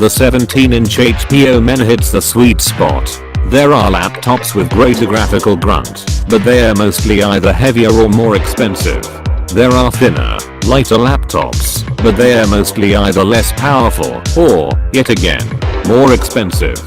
the 17-inch HP Omen hits the sweet spot. There are laptops with greater graphical grunt, but they are mostly either heavier or more expensive. There are thinner, lighter laptops, but they are mostly either less powerful or, yet again, more expensive.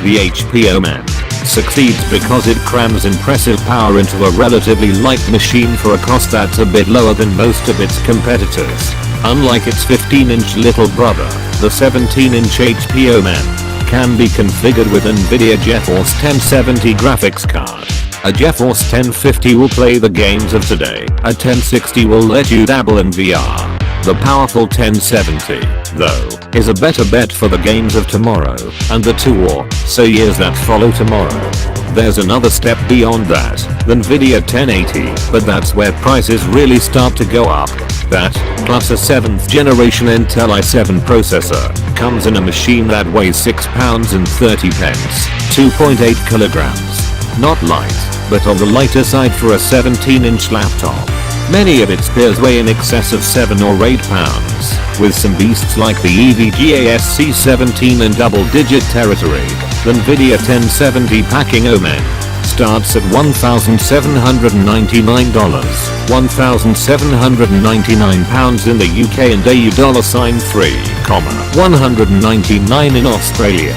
The HP Omen succeeds because it crams impressive power into a relatively light machine for a cost that's a bit lower than most of its competitors. Unlike its 15-inch little brother, the 17-inch HP Omen can be configured with Nvidia GeForce 1070 graphics card. A GeForce 1050 will play the games of today. A 1060 will let you dabble in VR. The powerful 1070, though, is a better bet for the games of tomorrow and the 2 or so years that follow tomorrow. There's another step beyond that, the Nvidia 1080, but that's where prices really start to go up. That, plus a 7th generation Intel i7 processor, comes in a machine that weighs 6 pounds and 30 pence, 2.8 kilograms. Not light, but on the lighter side for a 17-inch laptop. Many of its peers weigh in excess of 7 or 8 pounds, with some beasts like the Nvidia GeForce in double-digit territory. The Nvidia 1070 packing Omen starts at $1,799, £1,799 in the UK and $3.199 in Australia.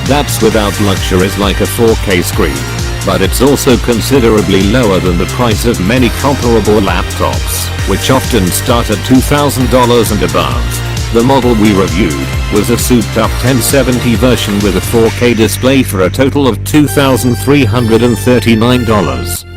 That's without luxuries like a 4K screen. But it's also considerably lower than the price of many comparable laptops, which often start at $2,000 and above. The model we reviewed was a souped-up 1070 version with a 4K display for a total of $2,339.